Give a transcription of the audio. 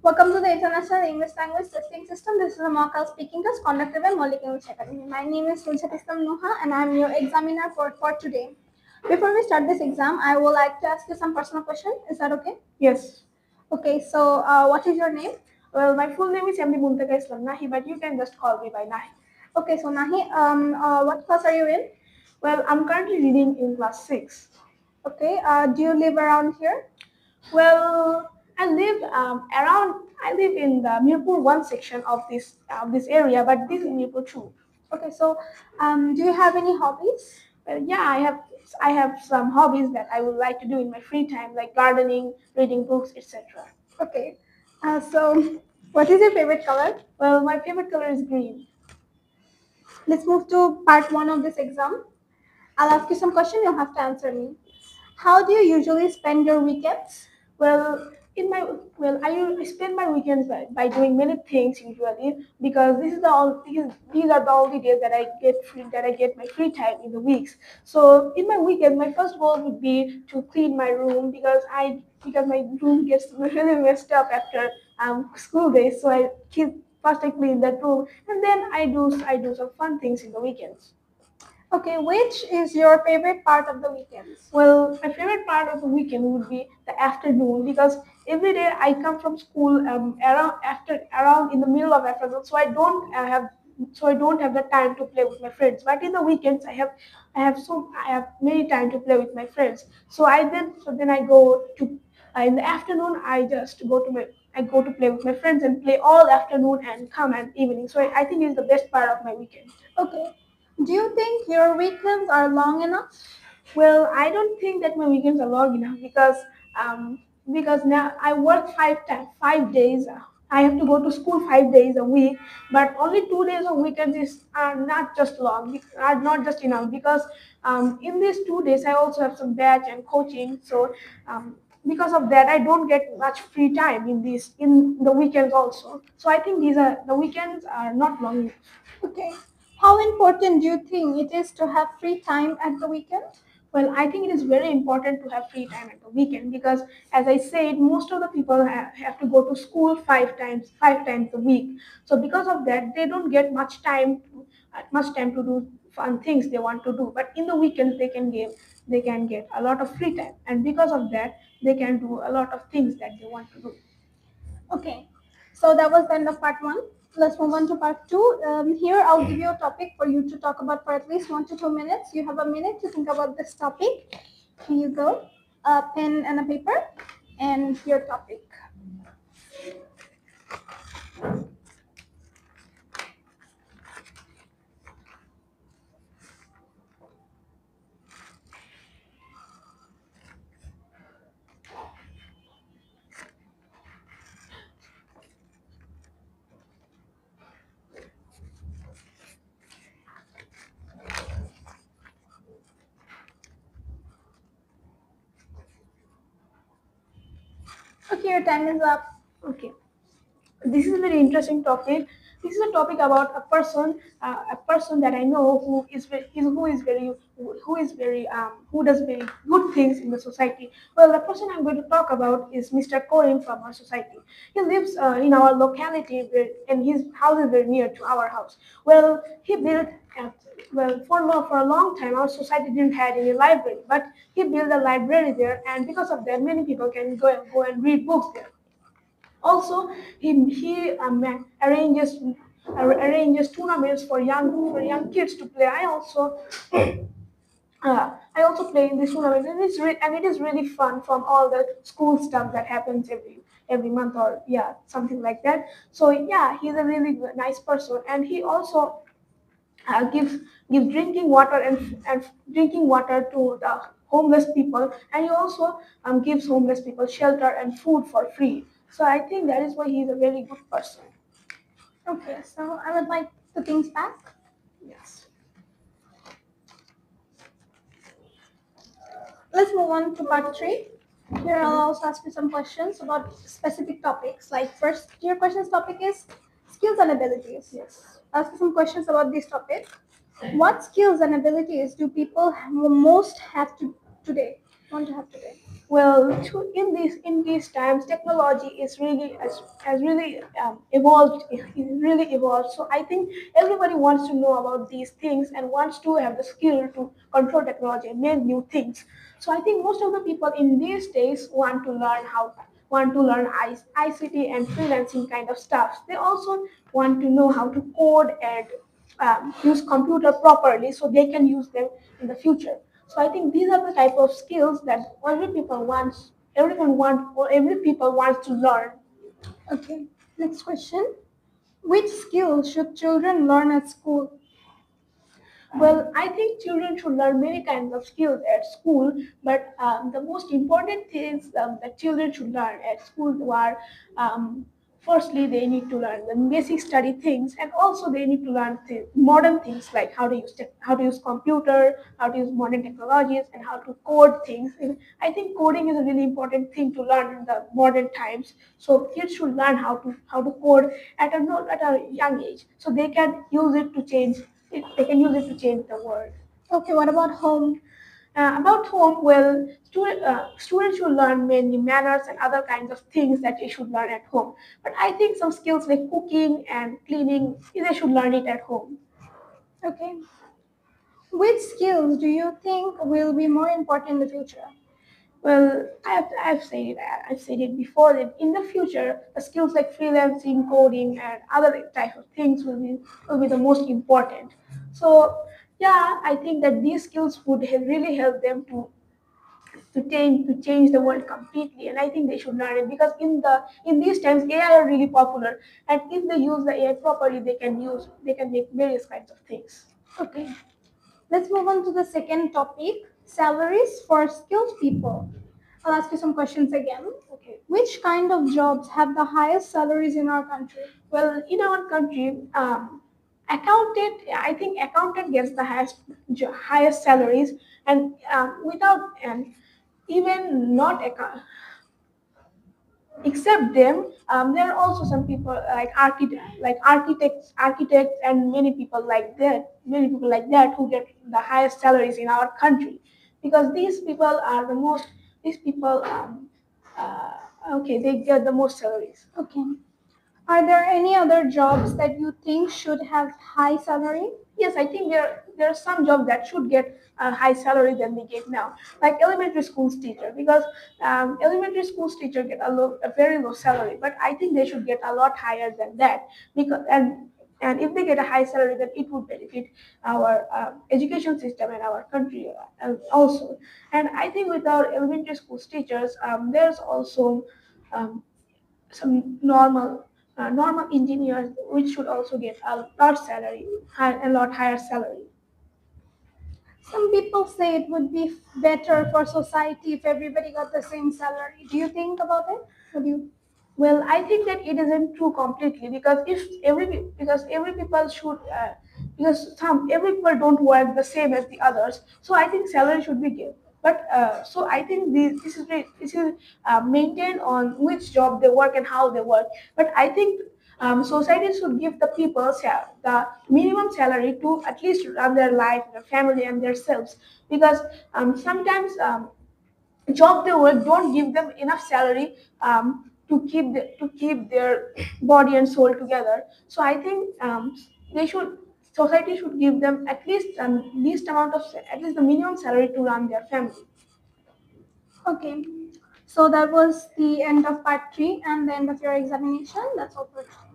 Welcome to the International English Language Testing System. This is a mock call speaking test conducted by Maulik English Academy. My name is Sulchat Islam Nuha and I am your examiner for today. Before we start this exam, I would like to ask you some personal questions. Is that okay? Yes. Okay, so what is your name? Well, my full name is Emily Muntaka Islam Nahi, but you can just call me by Nahi. Okay, so Nahi, what class are you in? Well, I'm currently reading in class 6. Okay, do you live around here? Well, I live in the Mirpur 1 section of this area, but this is Mirpur 2. Okay, so do you have any hobbies? Well, yeah, I have some hobbies that I would like to do in my free time, like gardening, reading books, etc. Okay, so what is your favorite color? Well, my favorite color is green. Let's move to part one of this exam. I'll ask you some questions, you'll have to answer me. How do you usually spend your weekends? Well, I spend my weekends by doing many things usually because these are the only days that I get my free time in the weeks. So in my weekend, my first goal would be to clean my room because my room gets really messed up after school days. So I clean that room and then I do some fun things in the weekends. Okay, which is your favorite part of the weekends? Well, my favorite part of the weekend would be the afternoon because every day I come from school around in the middle of afternoon, so I don't have the time to play with my friends. But in the weekends, I have many time to play with my friends. So then I go to in the afternoon I go to play with my friends and play all afternoon and come at evening. So I think it's the best part of my weekend. Okay, do you think your weekends are long enough? Well, I don't think that my weekends are long enough because now I work 5 days. I have to go to school 5 days a week, but only 2 days of weekends are are not just enough because in these 2 days I also have some batch and coaching. So because of that, I don't get much free time in the weekends also. So I think the weekends are not long enough. Okay, how important do you think it is to have free time at the weekend? Well, I think it is very important to have free time at the weekend because, as I said, most of the people have to go to school five times a week. So because of that, they don't get much time to do fun things they want to do. But in the weekends, they can get a lot of free time, and because of that, they can do a lot of things that they want to do. Okay, so that was the end of part one. Let's move on to part two. Here, I'll give you a topic for you to talk about for at least 1 to 2 minutes. You have a minute to think about this topic. Here you go, a pen and a paper, and your topic. Okay, your time is up. Okay. This is a very interesting topic. This is a topic about a person that I know who does very good things in the society. Well, the person I'm going to talk about is Mr. Korim from our society. He lives in our locality, and his house is very near to our house. Well, he built. For a long time, our society didn't have any library, but he built a library there, and because of that, many people can go and read books there. Also, he arranges tournaments for young kids to play. I also play in these tournaments, and it is really fun from all the school stuff that happens every month or yeah something like that. So yeah, he's a really nice person, and he also gives drinking water to the homeless people, and he also gives homeless people shelter and food for free. So I think that is why he's a very good person. Okay, so I would like the things back. Yes. Let's move on to part three. Here I'll also ask you some questions about specific topics. Like first, your questions topic is skills and abilities. Yes. Ask you some questions about this topic. What skills and abilities do people most have to today? Want to have today? In these times, technology is really has really evolved. It really evolved. So I think everybody wants to know about these things and wants to have the skill to control technology and make new things. So I think most of the people in these days want to learn ICT and freelancing kind of stuff. They also want to know how to code and use computer properly so they can use them in the future. So I think these are the type of skills that every people wants to learn. Okay. Next question. Which skills should children learn at school? Well, I think children should learn many kinds of skills at school, but the most important things that children should learn at school are firstly they need to learn the basic study things, and also they need to learn modern things like how to use computer, how to use modern technologies, and how to code things. And I think coding is a really important thing to learn in the modern times. So kids should learn how to code at a young age, so they can use it to change they can use it to change the world. Okay, what about home? About home, well, students should learn mainly manners and other kinds of things that they should learn at home. But I think some skills like cooking and cleaning, they should learn it at home. Okay. Which skills do you think will be more important in the future? Well, I've said it before that in the future, the skills like freelancing, coding, and other type of things will be the most important. So, yeah, I think that these skills would really help them to change the world completely, and I think they should learn it because in these times AI are really popular, and if they use the AI properly they can make various kinds of things. Okay. Let's move on to the second topic, salaries for skilled people. I'll ask you some questions again. Okay. Which kind of jobs have the highest salaries in our country? Well, in our country, I think accountant gets the highest salaries, and without and even not except them, there are also some people like architects, and many people like that who get the highest salaries in our country, because these people are the most. These people, uh, okay, they get the most salaries. Okay. Are there any other jobs that you think should have high salary? Yes, I think there are some jobs that should get a high salary than they get now, like elementary schools teacher, because elementary schools teacher get a very low salary, but I think they should get a lot higher than that, because and if they get a high salary, then it would benefit our education system and our country also. And I think with our elementary schools teachers, there's also um, some normal engineers which should also get a lot higher salary. Some people say it would be better for society if everybody got the same salary. Do you think about it? What do you? Well, I think that it isn't true completely, because every people should because some every people don't work the same as the others. So I think salary should be given. But so I think this is maintained on which job they work and how they work. But I think society should give the people the minimum salary to at least run their life, their family, and themselves. Because sometimes job they work don't give them enough salary to keep their body and soul together. So I think they should society should give them at least the minimum salary to run their family. Okay. So that was the end of part 3 and the end of your examination. That's all for today.